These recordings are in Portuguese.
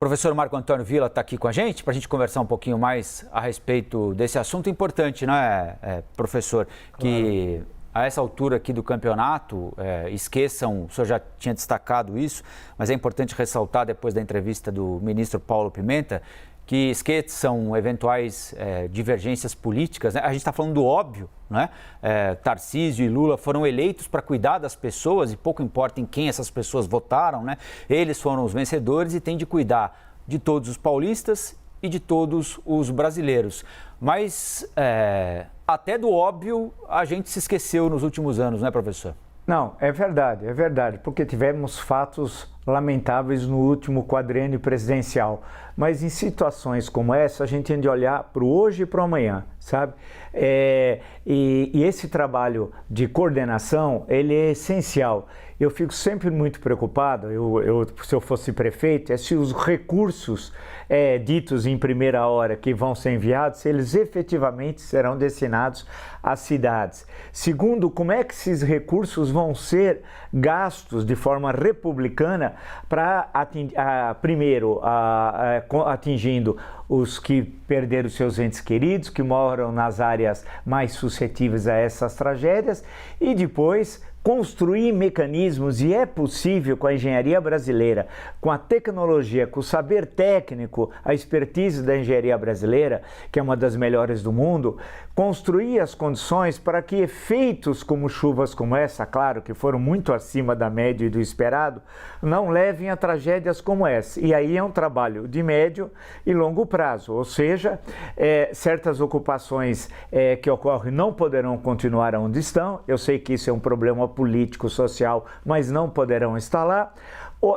O professor Marco Antônio Villa está aqui com a gente para a gente conversar um pouquinho mais a respeito desse assunto importante, né, professor? Claro. Que a essa altura aqui do campeonato, esqueçam, o senhor já tinha destacado isso, mas é importante ressaltar depois da entrevista do ministro Paulo Pimenta, que esqueçam eventuais divergências políticas, né? A gente está falando do óbvio, né? Tarcísio e Lula foram eleitos para cuidar das pessoas e pouco importa em quem essas pessoas votaram, né? Eles foram os vencedores e têm de cuidar de todos os paulistas e de todos os brasileiros. Mas até do óbvio a gente se esqueceu nos últimos anos, né, professor? Não, é verdade, porque tivemos fatos lamentáveis no último quadriênio presidencial. Mas em situações como essa, a gente tem de olhar para o hoje e para o amanhã, sabe? E esse trabalho de coordenação, ele é essencial. Eu fico sempre muito preocupado, se eu fosse prefeito, se os recursos ditos em primeira hora que vão ser enviados, se eles efetivamente serão destinados às cidades. Segundo, como é que esses recursos vão ser gastos de forma republicana para primeiro atingindo os que perderam seus entes queridos, que moram nas áreas mais suscetíveis a essas tragédias, e depois construir mecanismos, e é possível com a engenharia brasileira, com a tecnologia, com o saber técnico, a expertise da engenharia brasileira, que é uma das melhores do mundo, construir as condições para que efeitos como chuvas como essa, claro que foram muito acima da média e do esperado, não levem a tragédias como essa. E aí é um trabalho de médio e longo prazo, ou seja, certas ocupações que ocorrem não poderão continuar onde estão. Eu sei que isso é um problema político, social, mas não poderão estar lá.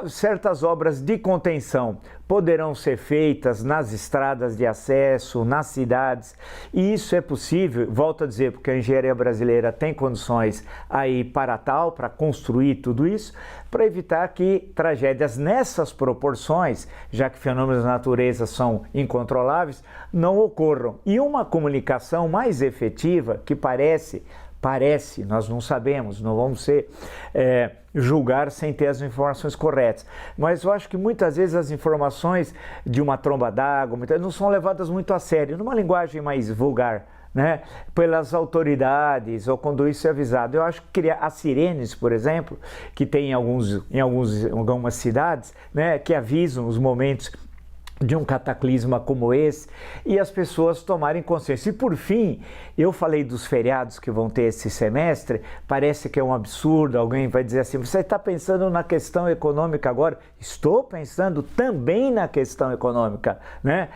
Certas obras de contenção poderão ser feitas nas estradas de acesso, nas cidades, e isso é possível, volto a dizer, porque a engenharia brasileira tem condições aí para construir tudo isso, para evitar que tragédias nessas proporções, já que fenômenos da natureza são incontroláveis, não ocorram. E uma comunicação mais efetiva, que parece, nós não sabemos, não vamos julgar sem ter as informações corretas. Mas eu acho que muitas vezes as informações de uma tromba d'água não são levadas muito a sério, numa linguagem mais vulgar, né, pelas autoridades ou quando isso é avisado. Eu acho que as sirenes, por exemplo, que tem em algumas cidades, né, que avisam os momentos de um cataclisma como esse, e as pessoas tomarem consciência. E por fim, eu falei dos feriados que vão ter esse semestre, parece que é um absurdo, alguém vai dizer assim, você está pensando na questão econômica agora? Estou pensando também na questão econômica, né?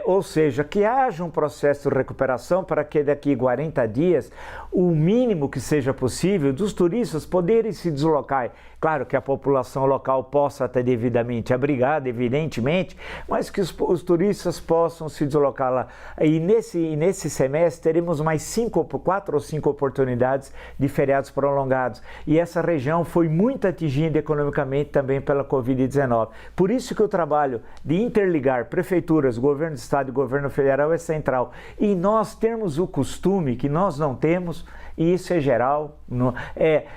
Ou seja, que haja um processo de recuperação para que daqui a 40 dias, o mínimo que seja possível dos turistas poderem se deslocar. Claro que a população local possa estar devidamente abrigada, evidentemente, mas que os turistas possam se deslocar lá. E nesse semestre teremos mais 4 ou 5 oportunidades de feriados prolongados. E essa região foi muito atingida economicamente também pela Covid-19. Por isso que o trabalho de interligar prefeituras, governo do estado e governo federal é central. E nós temos o costume, que nós não temos, e isso é geral,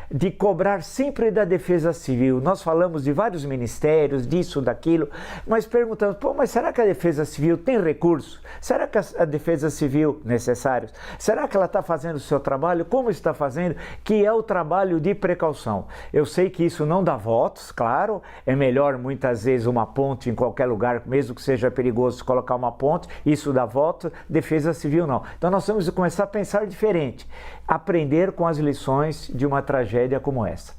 de cobrar sempre da Defesa Civil. Nós falamos de vários ministérios, disso, daquilo, mas perguntamos, mas será que a Defesa Civil tem recursos? Será que a Defesa Civil necessários? Será que ela está fazendo o seu trabalho? Como está fazendo? Que é o trabalho de precaução. Eu sei que isso não dá votos, claro, é melhor muitas vezes uma ponte em qualquer lugar, mesmo que seja perigoso colocar uma ponte, isso dá voto, Defesa Civil não. Então nós temos que começar a pensar diferente, aprender com as lições de uma tragédia como essa.